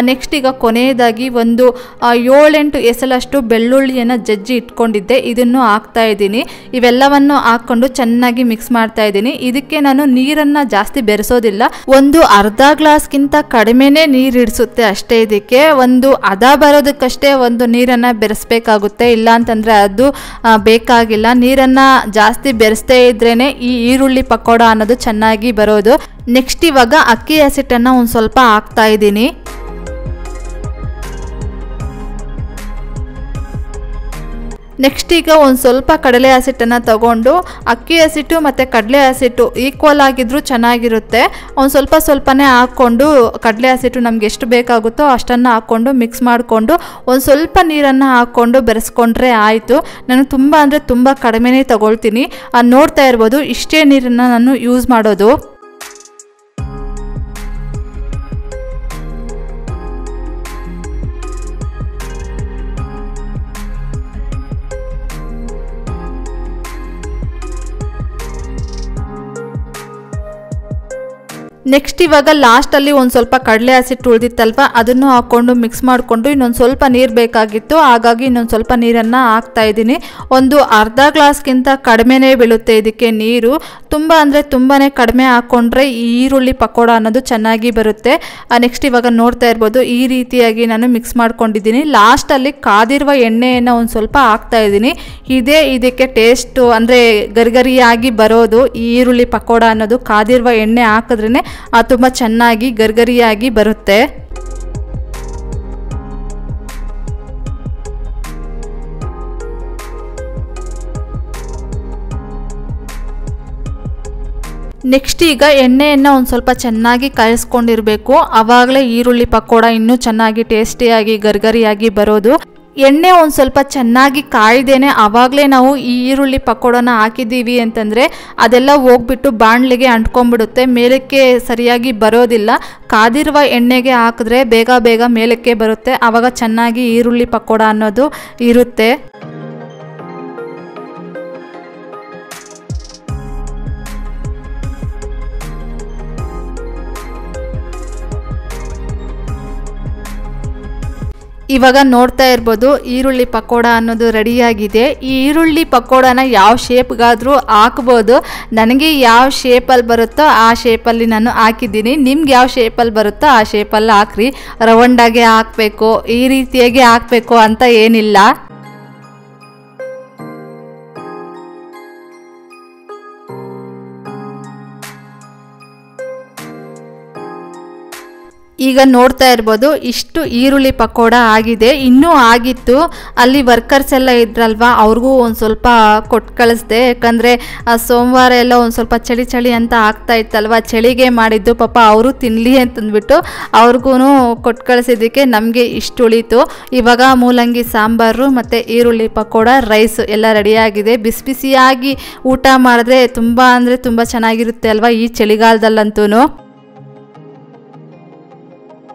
ನೆಕ್ಸ್ಟ್ ಈಗ ಕೊನೆಯದಾಗಿ ಒಂದು 7-8 ಎಸಳಷ್ಟು ಬೆಳ್ಳುಳ್ಳಿಯನ್ನು ಜಜ್ಜಿ ಇಟ್ಕೊಂಡಿದ್ದೆ, ಇದನ್ನು ಹಾಕ್ತಾ ಇದ್ದೀನಿ. ಇವೆಲ್ಲವನ್ನು ಹಾಕ್ಕೊಂಡು ಚೆನ್ನಾಗಿ ಮಿಕ್ಸ್ ಮಾಡ್ತಾ ಇದ್ದೀನಿ. ಇದಕ್ಕೆ ನಾನು ನೀರನ್ನು ಜಾಸ್ತಿ ಬೆರೆಸೋದಿಲ್ಲ, ಒಂದು ಅರ್ಧ ಗ್ಲಾಸ್ಗಿಂತ ಕಡಿಮೆನೇ ನೀರು ಇಡಿಸುತ್ತೆ ಅಷ್ಟೇ. ಇದಕ್ಕೆ ಒಂದು ಹದ ಬರೋದಕ್ಕೆ ಅಷ್ಟೇ ಒಂದು ನೀರನ್ನು ಬೆರೆಸಬೇಕಾಗುತ್ತೆ, ಇಲ್ಲ ಅಂತಂದರೆ ಅದು ಬೇಕಾಗಿಲ್ಲ. ನೀರನ್ನು ಜಾಸ್ತಿ ಬೆರೆಸದೇ ಇದ್ರೇ ಈ ಈರುಳ್ಳಿ ಪಕೋಡ ಅನ್ನೋದು ಚೆನ್ನಾಗಿ ಬರೋದು. ನೆಕ್ಸ್ಟ್ ಇವಾಗ ಅಕ್ಕಿ ಹಸಿಟ್ಟನ್ನು ಒಂದು ಸ್ವಲ್ಪ ಹಾಕ್ತಾ ಇದ್ದೀನಿ. ನೆಕ್ಸ್ಟ್ ಈಗ ಒಂದು ಸ್ವಲ್ಪ ಕಡಲೆ ಹಸಿಟ್ಟನ್ನು ತಗೊಂಡು, ಅಕ್ಕಿ ಹಸಿಟ್ಟು ಮತ್ತು ಕಡಲೆ ಹಸಿಟ್ಟು ಈಕ್ವಲ್ ಆಗಿದ್ರೂ ಚೆನ್ನಾಗಿರುತ್ತೆ. ಒಂದು ಸ್ವಲ್ಪನೇ ಹಾಕ್ಕೊಂಡು ಕಡಲೆ ಹಸಿಟ್ಟು ನಮ್ಗೆ ಎಷ್ಟು ಬೇಕಾಗುತ್ತೋ ಅಷ್ಟನ್ನು ಹಾಕ್ಕೊಂಡು ಮಿಕ್ಸ್ ಮಾಡಿಕೊಂಡು ಒಂದು ಸ್ವಲ್ಪ ನೀರನ್ನು ಹಾಕ್ಕೊಂಡು ಬೆರೆಸ್ಕೊಂಡ್ರೆ ಆಯಿತು. ನಾನು ತುಂಬ ಅಂದರೆ ತುಂಬ ಕಡಿಮೆನೇ ತಗೊಳ್ತೀನಿ. ನೋಡ್ತಾ ಇರ್ಬೋದು, ಇಷ್ಟೇ ನೀರನ್ನು ನಾನು ಯೂಸ್ ಮಾಡೋದು. ನೆಕ್ಸ್ಟ್ ಇವಾಗ ಲಾಸ್ಟಲ್ಲಿ ಒಂದು ಸ್ವಲ್ಪ ಕಡಲೆ ಹಸಿಟ್ಟು ಉಳಿದಿತ್ತಲ್ವ ಅದನ್ನು ಹಾಕ್ಕೊಂಡು ಮಿಕ್ಸ್ ಮಾಡಿಕೊಂಡು ಇನ್ನೊಂದು ಸ್ವಲ್ಪ ನೀರು ಬೇಕಾಗಿತ್ತು, ಹಾಗಾಗಿ ಇನ್ನೊಂದು ಸ್ವಲ್ಪ ನೀರನ್ನು ಹಾಕ್ತಾ ಇದ್ದೀನಿ. ಒಂದು ಅರ್ಧ ಗ್ಲಾಸ್ಗಿಂತ ಕಡಿಮೆನೇ ಬೀಳುತ್ತೆ ಇದಕ್ಕೆ ನೀರು. ತುಂಬ ಅಂದರೆ ತುಂಬಾ ಕಡಿಮೆ ಹಾಕ್ಕೊಂಡ್ರೆ ಈ ಈರುಳ್ಳಿ ಪಕೋಡ ಅನ್ನೋದು ಚೆನ್ನಾಗಿ ಬರುತ್ತೆ. ನೆಕ್ಸ್ಟ್ ಇವಾಗ ನೋಡ್ತಾ ಇರ್ಬೋದು ಈ ರೀತಿಯಾಗಿ ನಾನು ಮಿಕ್ಸ್ ಮಾಡ್ಕೊಂಡಿದ್ದೀನಿ. ಲಾಸ್ಟಲ್ಲಿ ಕಾದಿರುವ ಎಣ್ಣೆಯನ್ನು ಒಂದು ಸ್ವಲ್ಪ ಹಾಕ್ತಾ ಇದ್ದೀನಿ. ಇದಕ್ಕೆ ಟೇಸ್ಟು ಅಂದರೆ ಗರಿಗರಿಯಾಗಿ ಬರೋದು. ಈ ಈರುಳ್ಳಿ ಪಕೋಡ ಅನ್ನೋದು ಕಾದಿರುವ ಎಣ್ಣೆ ಹಾಕಿದ್ರೇ ತುಂಬ ಚೆನ್ನಾಗಿ ಗರಿಗರಿಯಾಗಿ ಬರುತ್ತೆ. ನೆಕ್ಸ್ಟ್ ಈಗ ಎಣ್ಣೆಯನ್ನು ಒಂದು ಸ್ವಲ್ಪ ಚೆನ್ನಾಗಿ ಕಾಯಿಸ್ಕೊಂಡಿರಬೇಕು, ಆವಾಗಲೇ ಈರುಳ್ಳಿ ಪಕೋಡ ಇನ್ನೂ ಚೆನ್ನಾಗಿ ಟೇಸ್ಟಿಯಾಗಿ ಗರಿಗರಿಯಾಗಿ ಬರೋದು. ಎಣ್ಣೆ ಒಂದು ಸ್ವಲ್ಪ ಚೆನ್ನಾಗಿ ಕಾಯ್ದೇನೆ ಆವಾಗಲೇ ನಾವು ಈ ಈರುಳ್ಳಿ ಪಕೋಡನ ಹಾಕಿದ್ದೀವಿ ಅಂತಂದರೆ ಅದೆಲ್ಲ ಹೋಗ್ಬಿಟ್ಟು ಬಾಣಲಿಗೆ ಅಂಟ್ಕೊಂಡ್ಬಿಡುತ್ತೆ, ಮೇಲಕ್ಕೆ ಸರಿಯಾಗಿ ಬರೋದಿಲ್ಲ. ಕಾದಿರುವ ಎಣ್ಣೆಗೆ ಹಾಕಿದ್ರೆ ಬೇಗ ಬೇಗ ಮೇಲಕ್ಕೆ ಬರುತ್ತೆ, ಆವಾಗ ಚೆನ್ನಾಗಿ ಈರುಳ್ಳಿ ಪಕೋಡ ಅನ್ನೋದು ಇರುತ್ತೆ. ಇವಾಗ ನೋಡ್ತಾ ಇರ್ಬೋದು ಈರುಳ್ಳಿ ಪಕೋಡ ಅನ್ನೋದು ರೆಡಿಯಾಗಿದೆ. ಈ ಈರುಳ್ಳಿ ಪಕೋಡನ ಯಾವ ಶೇಪ್ಗಾದರೂ ಹಾಕ್ಬೋದು. ನನಗೆ ಯಾವ ಶೇಪಲ್ಲಿ ಬರುತ್ತೋ ಆ ಶೇಪಲ್ಲಿ ನಾನು ಹಾಕಿದ್ದೀನಿ. ನಿಮ್ಗೆ ಯಾವ ಶೇಪಲ್ಲಿ ಬರುತ್ತೋ ಆ ಶೇಪಲ್ಲಿ ಹಾಕ್ರಿ. ರೌಂಡಾಗೆ ಹಾಕಬೇಕು, ಈ ರೀತಿಯಾಗಿ ಹಾಕಬೇಕು ಅಂತ ಏನಿಲ್ಲ. ಈಗ ನೋಡ್ತಾ ಇರ್ಬೋದು ಇಷ್ಟು ಈರುಳ್ಳಿ ಪಕೋಡ ಆಗಿದೆ. ಇನ್ನೂ ಆಗಿತ್ತು, ಅಲ್ಲಿ ವರ್ಕರ್ಸ್ ಎಲ್ಲ ಇದ್ರಲ್ವಾ ಅವ್ರಿಗೂ ಒಂದು ಸ್ವಲ್ಪ ಕೊಟ್ಟು ಕಳಿಸ್ದೆ. ಯಾಕಂದರೆ ಸೋಮವಾರ ಎಲ್ಲ ಒಂದು ಸ್ವಲ್ಪ ಚಳಿ ಚಳಿ ಅಂತ ಆಗ್ತಾ ಇತ್ತಲ್ವ, ಚಳಿಗೆ ಮಾಡಿದ್ದು ಪಾಪ ಅವರು ತಿನ್ನಲಿ ಅಂತಂದ್ಬಿಟ್ಟು ಅವ್ರಿಗೂ ಕೊಟ್ಟು ಕಳಿಸಿದ್ದಕ್ಕೆ ನಮಗೆ ಇಷ್ಟು ಉಳೀತು. ಇವಾಗ ಮೂಲಂಗಿ ಸಾಂಬಾರು ಮತ್ತು ಈರುಳ್ಳಿ ಪಕೋಡ ರೈಸ್ ಎಲ್ಲ ರೆಡಿಯಾಗಿದೆ. ಬಿಸಿ ಬಿಸಿಯಾಗಿ ಊಟ ಮಾಡಿದ್ರೆ ತುಂಬ ಅಂದರೆ ತುಂಬ ಚೆನ್ನಾಗಿರುತ್ತೆ ಅಲ್ವಾ ಈ ಚಳಿಗಾಲದಲ್ಲಂತೂ.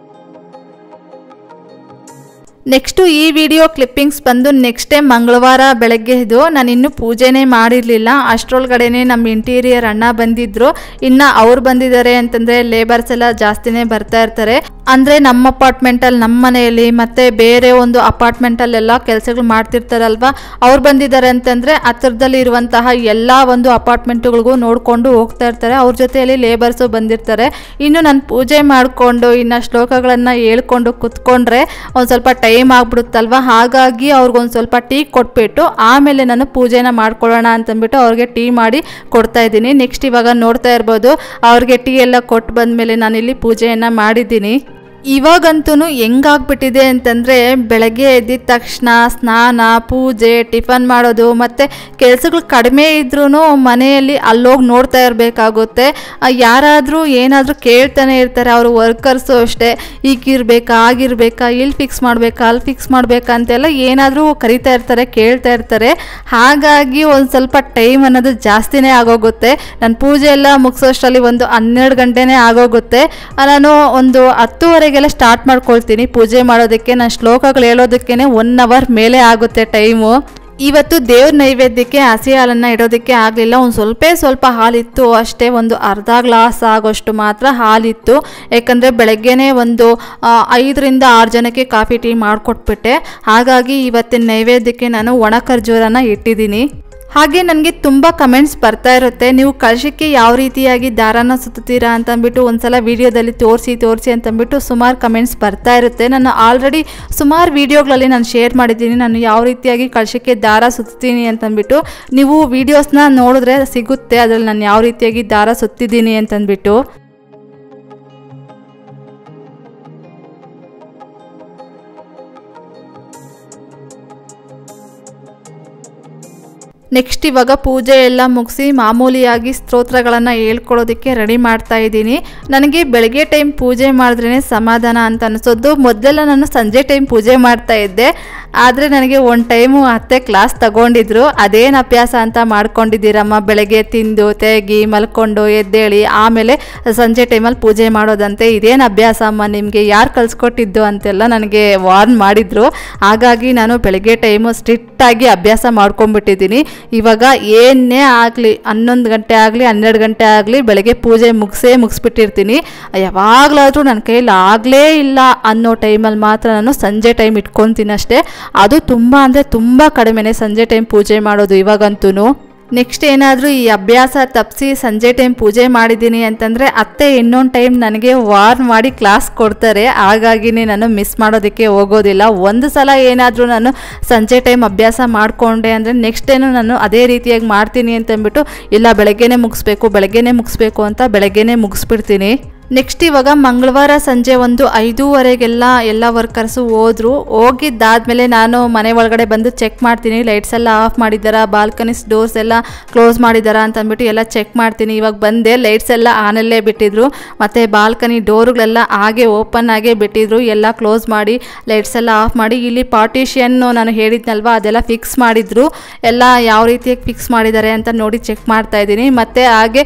ನೆಕ್ಸ್ಟು ಈ ವಿಡಿಯೋ ಕ್ಲಿಪ್ಪಿಂಗ್ಸ್ ಬಂದು ನೆಕ್ಸ್ಟ್ ಡೇ ಮಂಗಳವಾರ ಬೆಳಗ್ಗೆ ಇದು. ನಾನು ಇನ್ನೂ ಪೂಜೆನೇ ಮಾಡಿರಲಿಲ್ಲ. ಅಷ್ಟರೊಳಗಡೆನೇ ನಮ್ಮ ಇಂಟೀರಿಯರ್ ಅಣ್ಣ ಬಂದಿದ್ದರು. ಇನ್ನು ಅವ್ರು ಬಂದಿದ್ದಾರೆ ಅಂತಂದರೆ ಲೇಬರ್ಸ್ ಎಲ್ಲ ಜಾಸ್ತಿನೇ ಬರ್ತಾ ಇರ್ತಾರೆ. ಅಂದರೆ ನಮ್ಮ ಅಪಾರ್ಟ್ಮೆಂಟಲ್ಲಿ, ನಮ್ಮ ಮನೆಯಲ್ಲಿ ಮತ್ತು ಬೇರೆ ಒಂದು ಅಪಾರ್ಟ್ಮೆಂಟಲ್ಲೆಲ್ಲ ಕೆಲಸಗಳು ಮಾಡ್ತಿರ್ತಾರಲ್ವ, ಅವ್ರು ಬಂದಿದ್ದಾರೆ ಅಂತಂದರೆ ಹತ್ತಿರದಲ್ಲಿ ಇರುವಂತಹ ಎಲ್ಲ ಒಂದು ಅಪಾರ್ಟ್ಮೆಂಟ್ಗಳಿಗೂ ನೋಡಿಕೊಂಡು ಹೋಗ್ತಾ ಇರ್ತಾರೆ. ಅವ್ರ ಜೊತೆಯಲ್ಲಿ ಲೇಬರ್ಸು ಬಂದಿರ್ತಾರೆ. ಇನ್ನು ನಾನು ಪೂಜೆ ಮಾಡಿಕೊಂಡು ಇನ್ನು ಶ್ಲೋಕಗಳನ್ನು ಹೇಳ್ಕೊಂಡು ಕೂತ್ಕೊಂಡ್ರೆ ಒಂದು ಸ್ವಲ್ಪ ಟೈಮ್ ಆಗ್ಬಿಡುತ್ತಲ್ವ, ಹಾಗಾಗಿ ಅವ್ರಿಗೊಂದು ಸ್ವಲ್ಪ ಟೀ ಕೊಟ್ಬಿಟ್ಟು ಆಮೇಲೆ ನಾನು ಪೂಜೆನ ಮಾಡ್ಕೊಳ್ಳೋಣ ಅಂತಂದ್ಬಿಟ್ಟು ಅವ್ರಿಗೆ ಟೀ ಮಾಡಿ ಕೊಡ್ತಾ ಇದ್ದೀನಿ. ನೆಕ್ಸ್ಟ್ ಇವಾಗ ನೋಡ್ತಾ ಇರ್ಬೋದು ಅವ್ರಿಗೆ ಟೀ ಎಲ್ಲ ಕೊಟ್ಟು ಬಂದಮೇಲೆ ನಾನಿಲ್ಲಿ ಪೂಜೆಯನ್ನು ಮಾಡಿದ್ದೀನಿ. ಇವಾಗಂತೂ ಹೆಂಗಾಗ್ಬಿಟ್ಟಿದೆ ಅಂತಂದರೆ ಬೆಳಗ್ಗೆ ಎದ್ದಿದ ತಕ್ಷಣ ಸ್ನಾನ, ಪೂಜೆ, ಟಿಫನ್ ಮಾಡೋದು ಮತ್ತು ಕೆಲಸಗಳು ಕಡಿಮೆ ಇದ್ರೂ ಮನೆಯಲ್ಲಿ ಅಲ್ಲೋಗಿ ನೋಡ್ತಾ ಇರಬೇಕಾಗುತ್ತೆ. ಯಾರಾದರೂ ಏನಾದರೂ ಕೇಳ್ತಾನೆ ಇರ್ತಾರೆ. ಅವರು ವರ್ಕರ್ಸು ಅಷ್ಟೇ, ಈಗಿರಬೇಕಾ, ಆಗಿರಬೇಕಾ, ಇಲ್ಲಿ ಫಿಕ್ಸ್ ಮಾಡಬೇಕಾ, ಅಲ್ಲಿ ಫಿಕ್ಸ್ ಮಾಡಬೇಕಾ ಅಂತೆಲ್ಲ ಏನಾದರೂ ಕರಿತಾ ಇರ್ತಾರೆ, ಕೇಳ್ತಾ ಇರ್ತಾರೆ. ಹಾಗಾಗಿ ಒಂದು ಸ್ವಲ್ಪ ಟೈಮ್ ಅನ್ನೋದು ಜಾಸ್ತಿನೇ ಆಗೋಗುತ್ತೆ. ನಾನು ಪೂಜೆ ಎಲ್ಲ ಮುಗಿಸೋಷ್ಟರಲ್ಲಿ ಒಂದು 12 ಗಂಟೆನೇ ಆಗೋಗುತ್ತೆ. ನಾನು ಒಂದು 10:30 ಸ್ಟಾರ್ಟ್ ಮಾಡ್ಕೊಳ್ತೀನಿ ಪೂಜೆ ಮಾಡೋದಕ್ಕೆ. ನಾನು ಶ್ಲೋಕಗಳು ಹೇಳೋದಕ್ಕೆ 1 ಅವರ್ ಮೇಲೆ ಆಗುತ್ತೆ ಟೈಮು. ಇವತ್ತು ದೇವ್ರ ನೈವೇದ್ಯಕ್ಕೆ ಹಸಿ ಹಾಲನ್ನು ಇಡೋದಕ್ಕೆ ಆಗಲಿಲ್ಲ. ಒಂದು ಸ್ವಲ್ಪ ಹಾಲಿತ್ತು ಅಷ್ಟೇ, ಒಂದು ಅರ್ಧ ಗ್ಲಾಸ್ ಆಗೋಷ್ಟು ಮಾತ್ರ ಹಾಲಿತ್ತು. ಯಾಕಂದರೆ ಬೆಳಗ್ಗೆನೇ ಒಂದು 5 ರಿಂದ 6 ಜನಕ್ಕೆ ಕಾಫಿ ಟೀ ಮಾಡಿಕೊಟ್ಬಿಟ್ಟೆ. ಹಾಗಾಗಿ ಇವತ್ತಿನ ನೈವೇದ್ಯಕ್ಕೆ ನಾನು ಒಣ ಖರ್ಜೂರನ ಇಟ್ಟಿದ್ದೀನಿ. ಹಾಗೆ ನನಗೆ ತುಂಬ ಕಮೆಂಟ್ಸ್ ಬರ್ತಾ ಇರುತ್ತೆ, ನೀವು ಕಳಶಕ್ಕೆ ಯಾವ ರೀತಿಯಾಗಿ ದಾರಾನ ಸುತ್ತೀರಾ ಅಂತಂದ್ಬಿಟ್ಟು ಒಂದ್ಸಲ ವಿಡಿಯೋದಲ್ಲಿ ತೋರಿಸಿ ಅಂತಂದ್ಬಿಟ್ಟು ಸುಮಾರು ಕಮೆಂಟ್ಸ್ ಬರ್ತಾ ಇರುತ್ತೆ. ನಾನು ಆಲ್ರೆಡಿ ಸುಮಾರು ವಿಡಿಯೋಗಳಲ್ಲಿ ನಾನು ಶೇರ್ ಮಾಡಿದ್ದೀನಿ ನಾನು ಯಾವ ರೀತಿಯಾಗಿ ಕಳಶಕ್ಕೆ ದಾರ ಸುತ್ತೀನಿ ಅಂತಂದ್ಬಿಟ್ಟು. ನೀವು ವಿಡಿಯೋಸ್ನ ನೋಡಿದ್ರೆ ಸಿಗುತ್ತೆ ಅದರಲ್ಲಿ ನಾನು ಯಾವ ರೀತಿಯಾಗಿ ದಾರ ಸುತ್ತಿದ್ದೀನಿ ಅಂತಂದ್ಬಿಟ್ಟು. ನೆಕ್ಸ್ಟ್ ಇವಾಗ ಪೂಜೆ ಎಲ್ಲ ಮುಗಿಸಿ ಮಾಮೂಲಿಯಾಗಿ ಸ್ತೋತ್ರಗಳನ್ನು ಹೇಳ್ಕೊಳ್ಳೋದಕ್ಕೆ ರೆಡಿ ಮಾಡ್ತಾ ಇದ್ದೀನಿ. ನನಗೆ ಬೆಳಗ್ಗೆ ಟೈಮ್ ಪೂಜೆ ಮಾಡಿದ್ರೇ ಸಮಾಧಾನ ಅಂತ ಅನಿಸೋದು. ಮೊದಲೆಲ್ಲ ನಾನು ಸಂಜೆ ಟೈಮ್ ಪೂಜೆ ಮಾಡ್ತಾ ಇದ್ದೆ. ಆದರೆ ನನಗೆ ಒಂದು ಟೈಮು ಅತ್ತೆ ಕ್ಲಾಸ್ ತಗೊಂಡಿದ್ರು, ಅದೇನು ಅಭ್ಯಾಸ ಅಂತ ಮಾಡ್ಕೊಂಡಿದ್ದೀರಮ್ಮ, ಬೆಳಗ್ಗೆ ತಿಂದು ತೆಗಿ ಮಲ್ಕೊಂಡು ಎದ್ದೇಳಿ ಆಮೇಲೆ ಸಂಜೆ ಟೈಮಲ್ಲಿ ಪೂಜೆ ಮಾಡೋದಂತೆ, ಇದೇನು ಅಭ್ಯಾಸ ಅಮ್ಮ ನಿಮಗೆ, ಯಾರು ಕಲಿಸ್ಕೊಟ್ಟಿದ್ದು ಅಂತೆಲ್ಲ ನನಗೆ ವಾರ್ನ್ ಮಾಡಿದರು. ಹಾಗಾಗಿ ನಾನು ಬೆಳಗ್ಗೆ ಟೈಮು ಸ್ಟ್ರಿಕ್ಟಾಗಿ ಅಭ್ಯಾಸ ಮಾಡ್ಕೊಂಡ್ಬಿಟ್ಟಿದ್ದೀನಿ. ಇವಾಗ ಏನೇ ಆಗಲಿ 11 ಗಂಟೆ ಆಗಲಿ 12 ಗಂಟೆ ಆಗಲಿ ಬೆಳಗ್ಗೆ ಪೂಜೆ ಮುಗಿಸ್ಬಿಟ್ಟಿರ್ತೀನಿ. ಯಾವಾಗಲಾದರೂ ನನ್ನ ಕೈಯಲ್ಲಿ ಆಗಲೇ ಇಲ್ಲ ಅನ್ನೋ ಟೈಮಲ್ಲಿ ಮಾತ್ರ ನಾನು ಸಂಜೆ ಟೈಮ್ ಇಟ್ಕೊತೀನಿ ಅಷ್ಟೇ. ಅದು ತುಂಬ ಅಂದರೆ ತುಂಬ ಕಡಿಮೆನೇ ಸಂಜೆ ಟೈಮ್ ಪೂಜೆ ಮಾಡೋದು ಇವಾಗಂತೂ. ನೆಕ್ಸ್ಟ್ ಏನಾದರೂ ಈ ಅಭ್ಯಾಸ ತಪ್ಪಿಸಿ ಸಂಜೆ ಟೈಮ್ ಪೂಜೆ ಮಾಡಿದ್ದೀನಿ ಅಂತಂದರೆ ಅತ್ತೆ ಇನ್ನೊಂದು ಟೈಮ್ ನನಗೆ ವಾರ್ನ್ ಮಾಡಿ ಕ್ಲಾಸ್ ಕೊಡ್ತಾರೆ. ಹಾಗಾಗಿನೇ ನಾನು ಮಿಸ್ ಮಾಡೋದಕ್ಕೆ ಹೋಗೋದಿಲ್ಲ. ಒಂದು ಸಲ ಏನಾದರೂ ನಾನು ಸಂಜೆ ಟೈಮ್ ಅಭ್ಯಾಸ ಮಾಡಿಕೊಂಡೆ ಅಂದರೆ ನೆಕ್ಸ್ಟ್ ಟೈಮು ನಾನು ಅದೇ ರೀತಿಯಾಗಿ ಮಾಡ್ತೀನಿ ಅಂತಂದ್ಬಿಟ್ಟು ಇಲ್ಲ ಬೆಳಗ್ಗೆನೇ ಮುಗಿಸ್ಬೇಕು ಅಂತ ಬೆಳಗ್ಗೆನೇ ಮುಗಿಸ್ಬಿಡ್ತೀನಿ. ನೆಕ್ಸ್ಟ್ ಇವಾಗ ಮಂಗಳವಾರ ಸಂಜೆ ಒಂದು 5:15 ಎಲ್ಲ ವರ್ಕರ್ಸು ಹೋಗಿದ್ದಾದಮೇಲೆ ನಾನು ಮನೆ ಒಳಗಡೆ ಬಂದು ಚೆಕ್ ಮಾಡ್ತೀನಿ, ಲೈಟ್ಸ್ ಎಲ್ಲ ಆಫ್ ಮಾಡಿದ್ದಾರಾ, ಬಾಲ್ಕನೀಸ್ ಡೋರ್ಸ್ ಎಲ್ಲ ಕ್ಲೋಸ್ ಮಾಡಿದ್ದಾರಾ ಅಂತಂದ್ಬಿಟ್ಟು ಎಲ್ಲ ಚೆಕ್ ಮಾಡ್ತೀನಿ. ಇವಾಗ ಬಂದೆ, ಲೈಟ್ಸ್ ಎಲ್ಲ ಆನಲ್ಲೇ ಬಿಟ್ಟಿದ್ರು, ಮತ್ತು ಬಾಲ್ಕನಿ ಡೋರ್ಗಳೆಲ್ಲ ಹಾಗೆ ಓಪನ್ ಆಗೇ ಬಿಟ್ಟಿದ್ರು, ಎಲ್ಲ ಕ್ಲೋಸ್ ಮಾಡಿ ಲೈಟ್ಸ್ ಎಲ್ಲ ಆಫ್ ಮಾಡಿ. ಇಲ್ಲಿ ಪಾರ್ಟಿಷನ್ನು ನಾನು ಹೇಳಿದ್ನಲ್ವ ಅದೆಲ್ಲ ಫಿಕ್ಸ್ ಮಾಡಿದ್ರು, ಎಲ್ಲ ಯಾವ ರೀತಿಯಾಗಿ ಫಿಕ್ಸ್ ಮಾಡಿದ್ದಾರೆ ಅಂತ ನೋಡಿ ಚೆಕ್ ಮಾಡ್ತಾ ಇದ್ದೀನಿ. ಮತ್ತು ಹಾಗೆ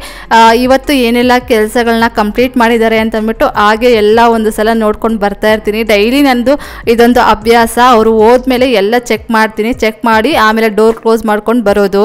ಇವತ್ತು ಏನೆಲ್ಲ ಕೆಲಸಗಳನ್ನ ಕಂಪ್ಲೀಟ್ ಮಾಡಿದ್ದಾರೆ ಅಂತಂದ್ಬಿಟ್ಟು ಹಾಗೆ ಎಲ್ಲ ಒಂದು ಸಲ ನೋಡ್ಕೊಂಡು ಬರ್ತಾ ಇರ್ತೀನಿ. ಡೈಲಿ ನಂದು ಇದೊಂದು ಅಭ್ಯಾಸ. ಅವರು ಹೋದ್ಮೇಲೆ ಎಲ್ಲ ಚೆಕ್ ಮಾಡ್ತೀನಿ, ಚೆಕ್ ಮಾಡಿ ಆಮೇಲೆ ಡೋರ್ ಕ್ಲೋಸ್ ಮಾಡ್ಕೊಂಡು ಬರೋದು.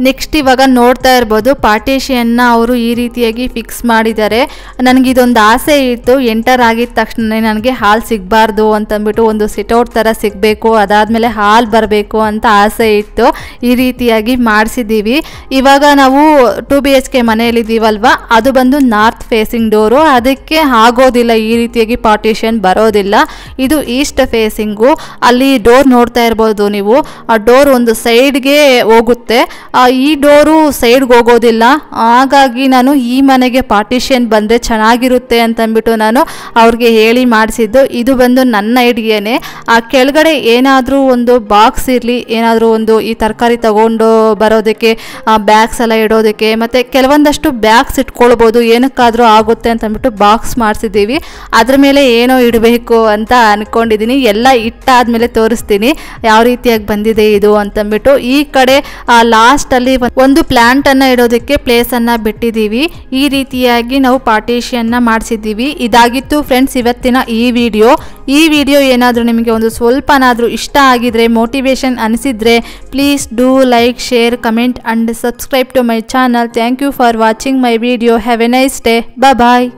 ನೆಕ್ಸ್ಟ್ ಇವಾಗ ನೋಡ್ತಾ ಇರ್ಬೋದು ಪಾರ್ಟಿಷನ್ನ ಅವರು ಈ ರೀತಿಯಾಗಿ ಫಿಕ್ಸ್ ಮಾಡಿದ್ದಾರೆ. ನನಗಿದೊಂದು ಆಸೆ ಇತ್ತು, ಎಂಟರ್ ಆಗಿದ ತಕ್ಷಣ ನನಗೆ ಹಾಲ್ ಸಿಗಬಾರ್ದು ಅಂತಂದ್ಬಿಟ್ಟು ಒಂದು ಸಿಟೌಟ್ ಥರ ಸಿಗಬೇಕು, ಅದಾದಮೇಲೆ ಹಾಲ್ ಬರಬೇಕು ಅಂತ ಆಸೆ ಇತ್ತು. ಈ ರೀತಿಯಾಗಿ ಮಾಡಿಸಿದ್ದೀವಿ. ಇವಾಗ ನಾವು 2 BHK ಮನೆಯಲ್ಲಿದ್ದೀವಲ್ವ, ಅದು ಬಂದು ನಾರ್ತ್ ಫೇಸಿಂಗ್ ಡೋರು, ಅದಕ್ಕೆ ಆಗೋದಿಲ್ಲ ಈ ರೀತಿಯಾಗಿ ಪಾರ್ಟಿಷನ್ ಬರೋದಿಲ್ಲ. ಇದು ಈಸ್ಟ್ ಫೇಸಿಂಗು. ಅಲ್ಲಿ ಡೋರ್ ನೋಡ್ತಾ ಇರ್ಬೋದು ನೀವು, ಆ ಡೋರ್ ಒಂದು ಸೈಡ್ಗೆ ಹೋಗುತ್ತೆ, ಈ ಡೋರು ಸೈಡ್ಗೆ ಹೋಗೋದಿಲ್ಲ. ಹಾಗಾಗಿ ನಾನು ಈ ಮನೆಗೆ ಪಾರ್ಟಿಷನ್ ಬಂದರೆ ಚೆನ್ನಾಗಿರುತ್ತೆ ಅಂತಂದ್ಬಿಟ್ಟು ನಾನು ಅವ್ರಿಗೆ ಹೇಳಿ ಮಾಡಿಸಿದ್ದು. ಇದು ಬಂದು ನನ್ನ ಐಡಿಯಾನೇ. ಆ ಕೆಳಗಡೆ ಏನಾದರೂ ಒಂದು ಬಾಕ್ಸ್ ಇರಲಿ, ಏನಾದರೂ ಒಂದು ಈ ತರಕಾರಿ ತಗೊಂಡು ಬರೋದಕ್ಕೆ, ಬ್ಯಾಗ್ಸ್ ಎಲ್ಲ ಇಡೋದಕ್ಕೆ, ಮತ್ತು ಕೆಲವೊಂದಷ್ಟು ಬ್ಯಾಗ್ಸ್ ಇಟ್ಕೊಳ್ಬೋದು, ಏನಕ್ಕಾದರೂ ಆಗುತ್ತೆ ಅಂತಂದ್ಬಿಟ್ಟು ಬಾಕ್ಸ್ ಮಾಡಿಸಿದ್ದೀವಿ. ಅದ್ರ ಮೇಲೆ ಏನೋ ಇಡಬೇಕು ಅಂತ ಅಂದ್ಕೊಂಡಿದ್ದೀನಿ. ಎಲ್ಲ ಇಟ್ಟಾದ್ಮೇಲೆ ತೋರಿಸ್ತೀನಿ ಯಾವ ರೀತಿಯಾಗಿ ಬಂದಿದೆ ಇದು ಅಂತಂದ್ಬಿಟ್ಟು. ಈ ಕಡೆ ಲಾಸ್ಟ್ ಅಲ್ಲಿ ಒಂದು ಪ್ಲಾಂಟ್ ಅನ್ನ ಇಡೋದಕ್ಕೆ ಪ್ಲೇಸ್ ಅನ್ನ ಬಿಟ್ಟಿದ್ದೀವಿ. ಈ ರೀತಿಯಾಗಿ ನಾವು ಪಾರ್ಟಿಷನ್ ಮಾಡಿಸಿದ್ದೀವಿ. ಇದಾಗಿತ್ತು ಫ್ರೆಂಡ್ಸ್ ಇವತ್ತಿನ ಈ ವಿಡಿಯೋ ಏನಾದರೂ ನಿಮಗೆ ಒಂದು ಸ್ವಲ್ಪನಾದರೂ ಇಷ್ಟ ಆಗಿದ್ರೆ, ಮೋಟಿವೇಶನ್ ಅನಿಸಿದ್ರೆ, please do like, share, comment and subscribe to my channel. Thank you for watching my video. Have a nice day. Bye.